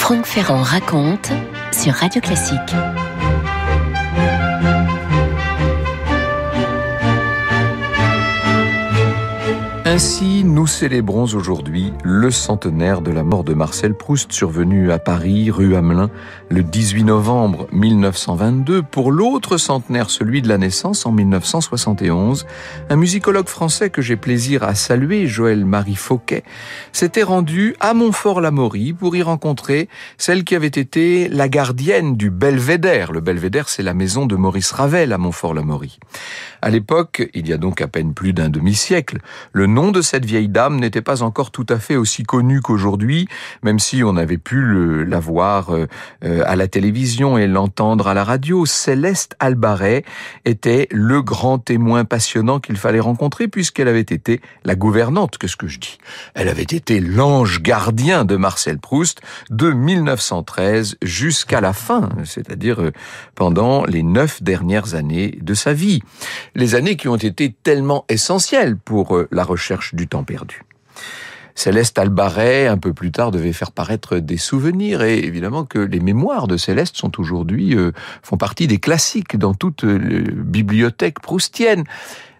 Franck Ferrand raconte sur Radio Classique. Ainsi, nous célébrons aujourd'hui le centenaire de la mort de Marcel Proust, survenu à Paris, rue Hamelin, le 18 novembre 1922. Pour l'autre centenaire, celui de la naissance, en 1971, un musicologue français que j'ai plaisir à saluer, Joël-Marie Fauquet, s'était rendu à Montfort-l'Amaury pour y rencontrer celle qui avait été la gardienne du Belvédère. Le Belvédère, c'est la maison de Maurice Ravel à Montfort-l'Amaury. À l'époque, il y a donc à peine plus d'un demi-siècle, le nom de cette vieille dame n'était pas encore tout à fait aussi connu qu'aujourd'hui, même si on avait pu la voir à la télévision et l'entendre à la radio. Céleste Albaret était le grand témoin passionnant qu'il fallait rencontrer, puisqu'elle avait été la gouvernante, qu'est-ce que je dis ? Elle avait été l'ange gardien de Marcel Proust de 1913 jusqu'à la fin, c'est-à-dire pendant les 9 dernières années de sa vie. Les années qui ont été tellement essentielles pour la recherche du temps perdu. Céleste Albaret, un peu plus tard, devait faire paraître des souvenirs, et évidemment que les mémoires de Céleste sont aujourd'hui, font partie des classiques dans toute bibliothèque proustienne.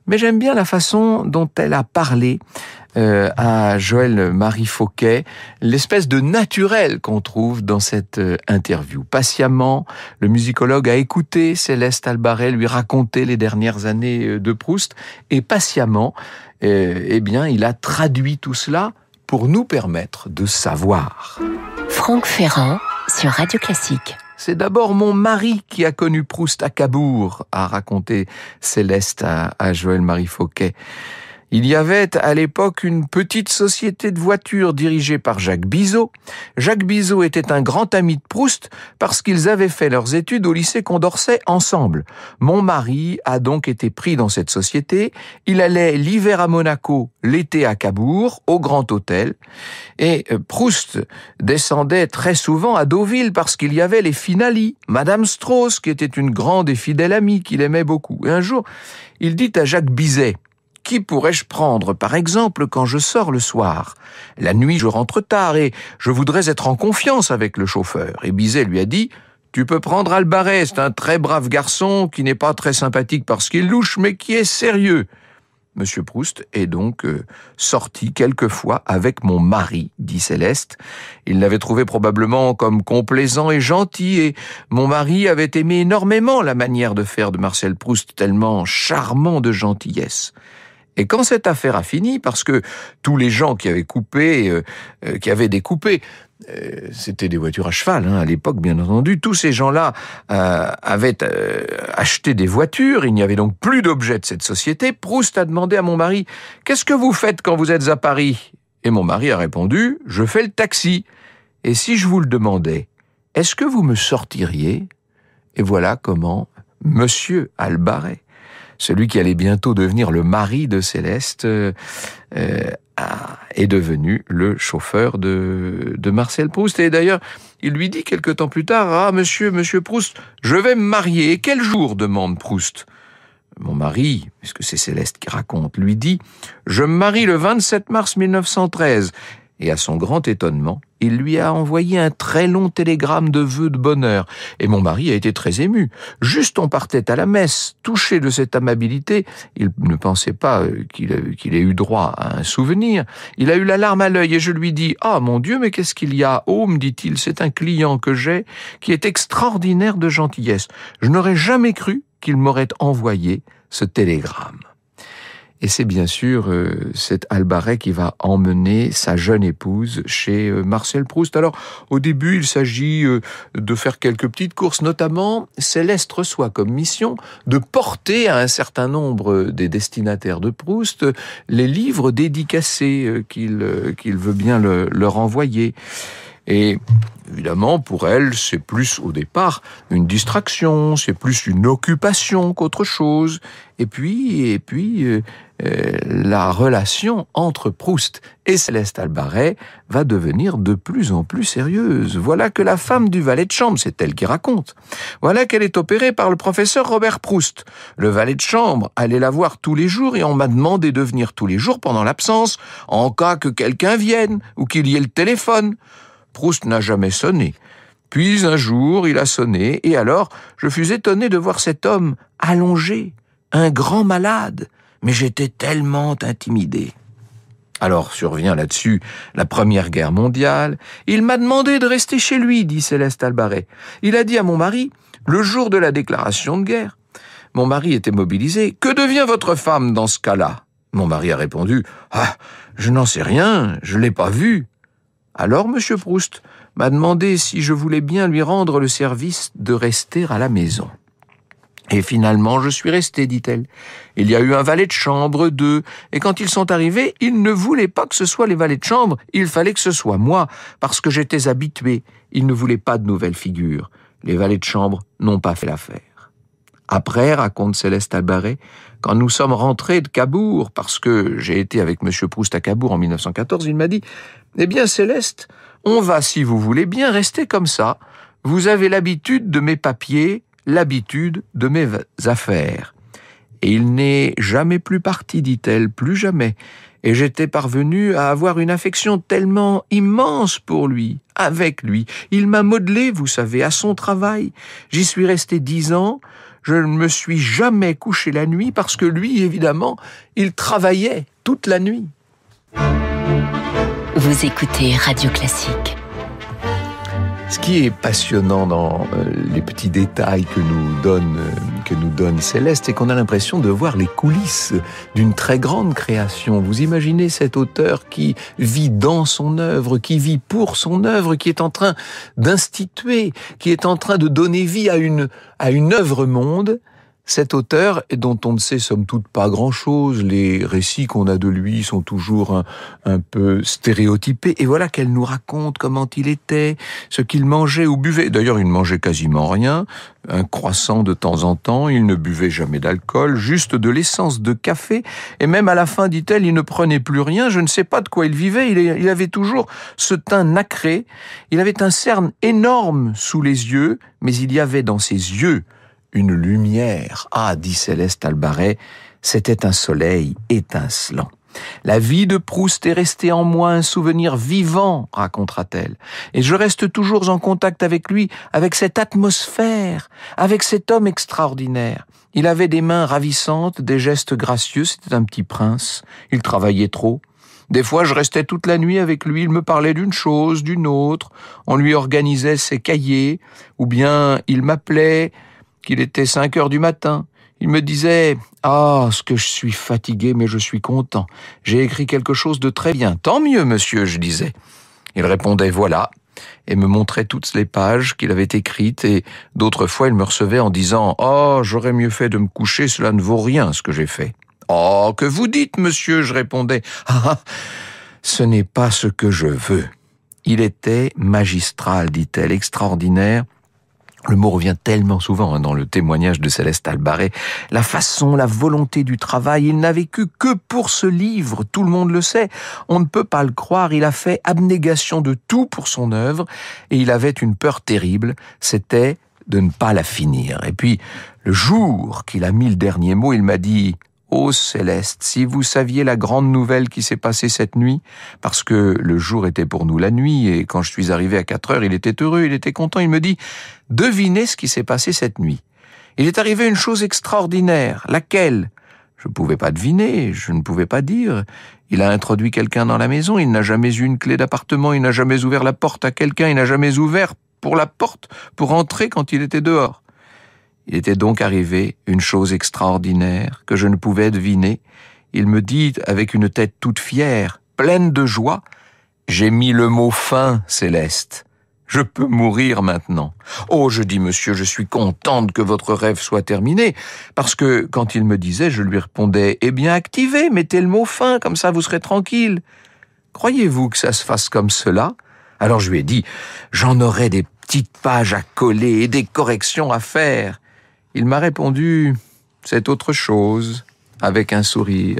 Mais j'aime bien la façon dont elle a parlé à Joël-Marie Fauquet, l'espèce de naturel qu'on trouve dans cette interview. Patiemment, le musicologue a écouté Céleste Albaret lui raconter les dernières années de Proust, et patiemment, il a traduit tout cela pour nous permettre de savoir. Franck Ferrand sur Radio Classique. C'est d'abord mon mari qui a connu Proust à Cabourg, a raconté Céleste à Joël-Marie Fauquet. Il y avait à l'époque une petite société de voitures dirigée par Jacques Bizot. Jacques Bizot était un grand ami de Proust parce qu'ils avaient fait leurs études au lycée Condorcet ensemble. Mon mari a donc été pris dans cette société. Il allait l'hiver à Monaco, l'été à Cabourg, au Grand Hôtel. Et Proust descendait très souvent à Deauville parce qu'il y avait les Finali, Madame Strauss, qui était une grande et fidèle amie qu'il aimait beaucoup. Et un jour, il dit à Jacques Bizet: qui pourrais-je prendre, par exemple, quand je sors le soir ? La nuit, je rentre tard et je voudrais être en confiance avec le chauffeur. Et Bizet lui a dit: tu peux prendre Albaret, c'est un très brave garçon qui n'est pas très sympathique parce qu'il louche, mais qui est sérieux. Monsieur Proust est donc sorti quelquefois avec mon mari, dit Céleste. Il l'avait trouvé probablement comme complaisant et gentil, et mon mari avait aimé énormément la manière de faire de Marcel Proust, tellement charmant de gentillesse. Et quand cette affaire a fini, parce que tous les gens qui avaient coupé, qui avaient découpé, c'était des voitures à cheval, à l'époque bien entendu, tous ces gens-là avaient acheté des voitures, il n'y avait donc plus d'objets de cette société. Proust a demandé à mon mari: « Qu'est-ce que vous faites quand vous êtes à Paris ?» Et mon mari a répondu: « Je fais le taxi. Et si je vous le demandais, est-ce que vous me sortiriez ?» Et voilà comment Monsieur Albaret, celui qui allait bientôt devenir le mari de Céleste, est devenu le chauffeur de Marcel Proust. Et d'ailleurs, il lui dit quelque temps plus tard: « Ah, monsieur Proust, je vais me marier. Et quel jour ?» demande Proust. Mon mari, puisque c'est Céleste qui raconte, lui dit: « Je me marie le 27 mars 1913. » Et à son grand étonnement, il lui a envoyé un très long télégramme de vœux de bonheur. Et mon mari a été très ému. Juste on partait à la messe, touché de cette amabilité. Il ne pensait pas qu'il ait eu droit à un souvenir. Il a eu la larme à l'œil et je lui dis: « Ah, mon Dieu, mais qu'est-ce qu'il y a ? Oh, me dit-il, c'est un client que j'ai qui est extraordinaire de gentillesse. Je n'aurais jamais cru qu'il m'aurait envoyé ce télégramme. » Et c'est bien sûr cet Albaret qui va emmener sa jeune épouse chez Marcel Proust. Alors, au début, il s'agit de faire quelques petites courses, notamment Céleste reçoit comme mission de porter à un certain nombre des destinataires de Proust les livres dédicacés qu'il veut bien leur envoyer. Et évidemment, pour elle, c'est plus au départ une distraction, c'est plus une occupation qu'autre chose. Et puis, la relation entre Proust et Céleste Albaret va devenir de plus en plus sérieuse. Voilà que la femme du valet de chambre, c'est elle qui raconte, voilà qu'elle est opérée par le professeur Robert Proust. Le valet de chambre allait la voir tous les jours et on m'a demandé de venir tous les jours pendant l'absence, en cas que quelqu'un vienne ou qu'il y ait le téléphone. Proust n'a jamais sonné. Puis un jour, il a sonné, et alors, je fus étonné de voir cet homme allongé, un grand malade, mais j'étais tellement intimidé. Alors survient là-dessus la Première Guerre mondiale. Il m'a demandé de rester chez lui, dit Céleste Albaret. Il a dit à mon mari, le jour de la déclaration de guerre. Mon mari était mobilisé. Que devient votre femme dans ce cas-là ? Mon mari a répondu, je n'en sais rien, je l'ai pas vue. Alors Monsieur Proust m'a demandé si je voulais bien lui rendre le service de rester à la maison. Et finalement, je suis resté, dit-elle. Il y a eu un valet de chambre, 2, et quand ils sont arrivés, ils ne voulaient pas que ce soit les valets de chambre, il fallait que ce soit moi, parce que j'étais habitué. Ils ne voulaient pas de nouvelles figures. Les valets de chambre n'ont pas fait l'affaire. Après, raconte Céleste Albaret, quand nous sommes rentrés de Cabourg, parce que j'ai été avec M. Proust à Cabourg en 1914, il m'a dit « Eh bien, Céleste, on va, si vous voulez bien, rester comme ça. Vous avez l'habitude de mes papiers, l'habitude de mes affaires. » Et il n'est jamais plus parti, dit-elle, plus jamais. Et j'étais parvenu à avoir une affection tellement immense pour lui, avec lui. Il m'a modelé, vous savez, à son travail. J'y suis resté 10 ans. Je ne me suis jamais couché la nuit parce que lui, évidemment, il travaillait toute la nuit. Vous écoutez Radio Classique. Ce qui est passionnant dans les petits détails que nous donne Céleste, c'est qu'on a l'impression de voir les coulisses d'une très grande création. Vous imaginez cet auteur qui vit dans son œuvre, qui vit pour son œuvre, qui est en train d'instituer, qui est en train de donner vie à une œuvre-monde. Cet auteur, dont on ne sait somme toute pas grand-chose, les récits qu'on a de lui sont toujours un peu stéréotypés, et voilà qu'elle nous raconte comment il était, ce qu'il mangeait ou buvait. D'ailleurs, il ne mangeait quasiment rien, un croissant de temps en temps, il ne buvait jamais d'alcool, juste de l'essence de café, et même à la fin, dit-elle, il ne prenait plus rien, je ne sais pas de quoi il vivait, il avait toujours ce teint nacré, il avait un cerne énorme sous les yeux, mais il y avait dans ses yeux une lumière. Dit Céleste Albaret, c'était un soleil étincelant. La vie de Proust est restée en moi un souvenir vivant, racontera-t-elle. Et je reste toujours en contact avec lui, avec cette atmosphère, avec cet homme extraordinaire. Il avait des mains ravissantes, des gestes gracieux, c'était un petit prince. Il travaillait trop. Des fois, je restais toute la nuit avec lui, il me parlait d'une chose, d'une autre. On lui organisait ses cahiers, ou bien il m'appelait qu'il était 5 heures du matin. Il me disait « ce que je suis fatigué, mais je suis content. J'ai écrit quelque chose de très bien. Tant mieux, monsieur, je disais. » Il répondait « Voilà » et me montrait toutes les pages qu'il avait écrites, et d'autres fois, il me recevait en disant « j'aurais mieux fait de me coucher, cela ne vaut rien ce que j'ai fait. »« que vous dites, monsieur ?» je répondais. « ce n'est pas ce que je veux. » Il était magistral, dit-elle, extraordinaire. Le mot revient tellement souvent dans le témoignage de Céleste Albaret. La façon, la volonté du travail, il n'a vécu que pour ce livre, tout le monde le sait. On ne peut pas le croire, il a fait abnégation de tout pour son œuvre, et il avait une peur terrible, c'était de ne pas la finir. Et puis, le jour qu'il a mis le dernier mot, il m'a dit « Céleste, si vous saviez la grande nouvelle qui s'est passée cette nuit, parce que le jour était pour nous la nuit, et quand je suis arrivé à 4 heures, il était heureux, il était content, il me dit « Devinez ce qui s'est passé cette nuit. Il est arrivé une chose extraordinaire, laquelle ? Je ne pouvais pas deviner, je ne pouvais pas dire. Il a introduit quelqu'un dans la maison, il n'a jamais eu une clé d'appartement, il n'a jamais ouvert la porte à quelqu'un, il n'a jamais ouvert pour la porte pour entrer quand il était dehors. Il était donc arrivé une chose extraordinaire que je ne pouvais deviner. Il me dit avec une tête toute fière, pleine de joie, « J'ai mis le mot fin, Céleste. Je peux mourir maintenant. » Je dis, monsieur, je suis contente que votre rêve soit terminé, parce que quand il me disait, je lui répondais, « Eh bien, activez, mettez le mot fin, comme ça vous serez tranquille. » Croyez-vous que ça se fasse comme cela ? Alors je lui ai dit, j'en aurai des petites pages à coller et des corrections à faire. Il m'a répondu, c'est autre chose, avec un sourire.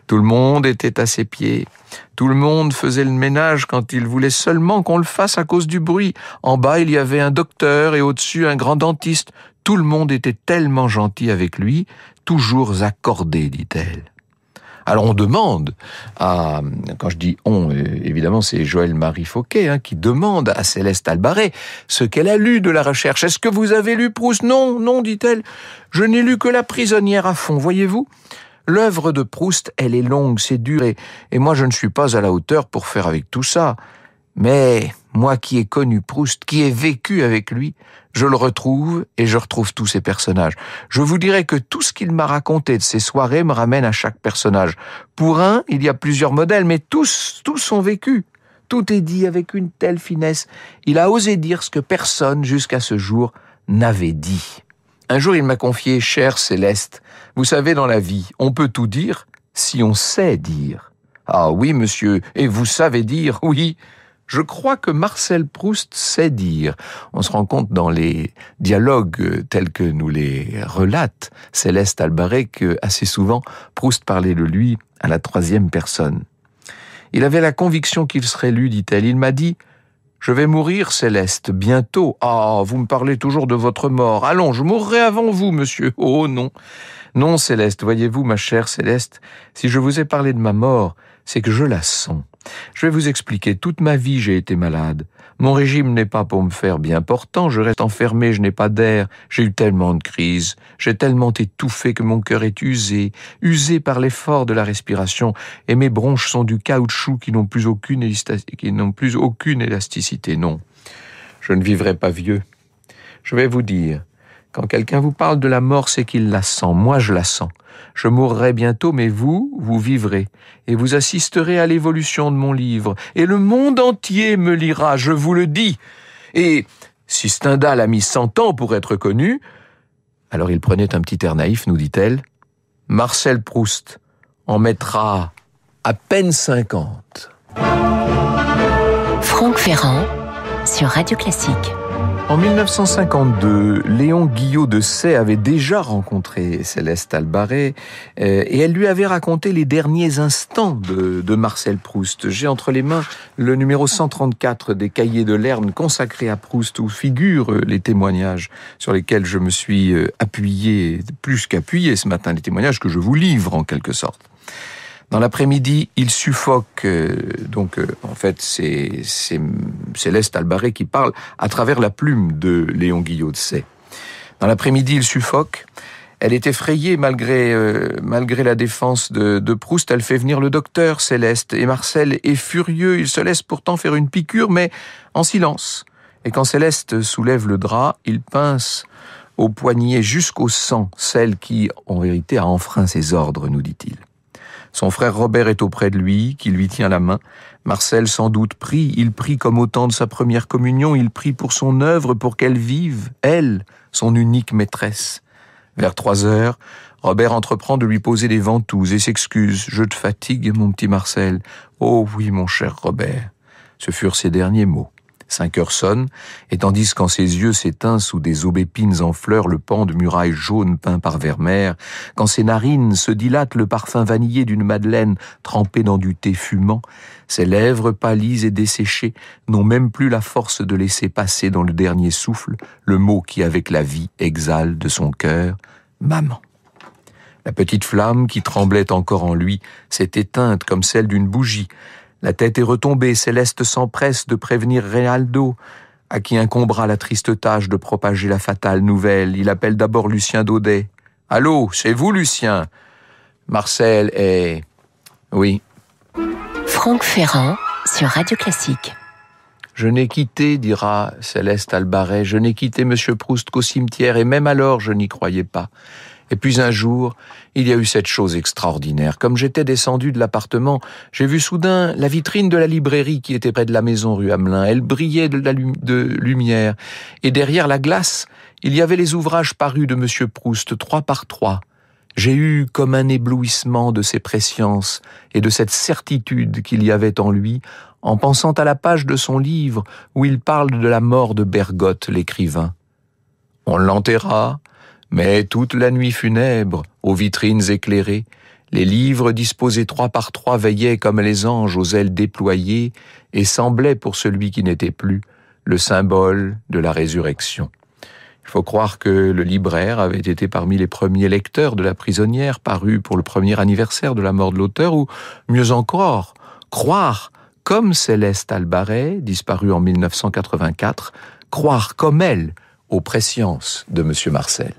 Tout le monde était à ses pieds. Tout le monde faisait le ménage quand il voulait seulement qu'on le fasse à cause du bruit. En bas, il y avait un docteur et au-dessus, un grand dentiste. Tout le monde était tellement gentil avec lui, toujours accordé, dit-elle. Alors on demande quand je dis on, évidemment c'est Joëlle-Marie Fauquet qui demande à Céleste Albaret ce qu'elle a lu de la recherche. Est-ce que vous avez lu Proust ? Non, non, dit-elle. Je n'ai lu que La prisonnière à fond, voyez-vous ? L'œuvre de Proust, elle est longue, c'est dur, et moi je ne suis pas à la hauteur pour faire avec tout ça. Mais moi qui ai connu Proust, qui ai vécu avec lui, je le retrouve et je retrouve tous ses personnages. Je vous dirais que tout ce qu'il m'a raconté de ses soirées me ramène à chaque personnage. Pour un, il y a plusieurs modèles, mais tous sont vécus. Tout est dit avec une telle finesse. Il a osé dire ce que personne, jusqu'à ce jour, n'avait dit. Un jour, il m'a confié « Chère Céleste, vous savez, dans la vie, on peut tout dire si on sait dire. » Ah oui, monsieur, et vous savez dire, oui. Je crois que Marcel Proust sait dire. On se rend compte dans les dialogues tels que nous les relate Céleste Albaret que, assez souvent, Proust parlait de lui à la troisième personne. Il avait la conviction qu'il serait lu, dit-elle. Il m'a dit « Je vais mourir, Céleste, bientôt. Ah, vous me parlez toujours de votre mort. Allons, je mourrai avant vous, monsieur. Oh non. Non, Céleste, voyez-vous, ma chère Céleste, si je vous ai parlé de ma mort, c'est que je la sens. Je vais vous expliquer, toute ma vie j'ai été malade. Mon régime n'est pas pour me faire bien portant, je reste enfermé, je n'ai pas d'air, j'ai eu tellement de crises, j'ai tellement étouffé que mon cœur est usé par l'effort de la respiration, et mes bronches sont du caoutchouc qui n'ont plus aucune élasticité. Non, je ne vivrai pas vieux. Je vais vous dire, quand quelqu'un vous parle de la mort, c'est qu'il la sent, moi je la sens. Je mourrai bientôt, mais vous vivrez, et vous assisterez à l'évolution de mon livre, et le monde entier me lira, je vous le dis. Et si Stendhal a mis 100 ans pour être connu, alors il prenait un petit air naïf, nous dit-elle, Marcel Proust en mettra à peine 50. Franck Ferrand sur Radio Classique. En 1952, Léon Guillot de Sées avait déjà rencontré Céleste Albaret et elle lui avait raconté les derniers instants de Marcel Proust. J'ai entre les mains le numéro 134 des Cahiers de Lerne consacré à Proust où figurent les témoignages sur lesquels je me suis appuyé, plus qu'appuyé ce matin, les témoignages que je vous livre en quelque sorte. Dans l'après-midi, il suffoque. En fait, c'est Céleste Albaret qui parle à travers la plume de Léon Guillot de Sées. Dans l'après-midi, il suffoque. Elle est effrayée malgré la défense de Proust. Elle fait venir le docteur, Céleste, et Marcel est furieux. Il se laisse pourtant faire une piqûre, mais en silence. Et quand Céleste soulève le drap, il pince au poignet jusqu'au sang celle qui, en vérité, a enfreint ses ordres, nous dit-il. Son frère Robert est auprès de lui, qui lui tient la main. Marcel sans doute prie, il prie comme au temps de sa première communion, il prie pour son œuvre, pour qu'elle vive, elle, son unique maîtresse. Vers 3 heures, Robert entreprend de lui poser des ventouses et s'excuse. « Je te fatigue, mon petit Marcel. »« Oh oui, mon cher Robert. » Ce furent ses derniers mots. 5 heures sonnent, et tandis qu'en ses yeux s'éteint sous des aubépines en fleurs le pan de muraille jaune peint par Vermeer, quand ses narines se dilatent le parfum vanillé d'une madeleine trempée dans du thé fumant, ses lèvres pâlies et desséchées n'ont même plus la force de laisser passer dans le dernier souffle le mot qui avec la vie exhale de son cœur « Maman ». La petite flamme qui tremblait encore en lui s'est éteinte comme celle d'une bougie. La tête est retombée, Céleste s'empresse de prévenir Reynaldo, à qui incombera la triste tâche de propager la fatale nouvelle. Il appelle d'abord Lucien Daudet. « Allô, c'est vous, Lucien ?» Marcel est... Oui. Franck Ferrand sur Radio Classique. Je n'ai quitté, dira Céleste Albaret, je n'ai quitté Monsieur Proust qu'au cimetière, et même alors je n'y croyais pas. Et puis un jour, il y a eu cette chose extraordinaire. Comme j'étais descendu de l'appartement, j'ai vu soudain la vitrine de la librairie qui était près de la maison rue Hamelin. Elle brillait de lumière. Et derrière la glace, il y avait les ouvrages parus de Monsieur Proust, 3 par 3. J'ai eu comme un éblouissement de ses presciences et de cette certitude qu'il y avait en lui, en pensant à la page de son livre où il parle de la mort de Bergotte, l'écrivain. On l'enterra, mais toute la nuit funèbre, aux vitrines éclairées, les livres disposés 3 par 3 veillaient comme les anges aux ailes déployées et semblaient, pour celui qui n'était plus, le symbole de la résurrection. Il faut croire que le libraire avait été parmi les premiers lecteurs de La prisonnière, paru pour le premier anniversaire de la mort de l'auteur, ou mieux encore, croire, comme Céleste Albaret, disparue en 1984, croire comme elle aux presciences de Monsieur Marcel.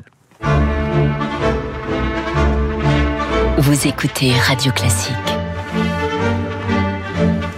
Vous écoutez Radio Classique.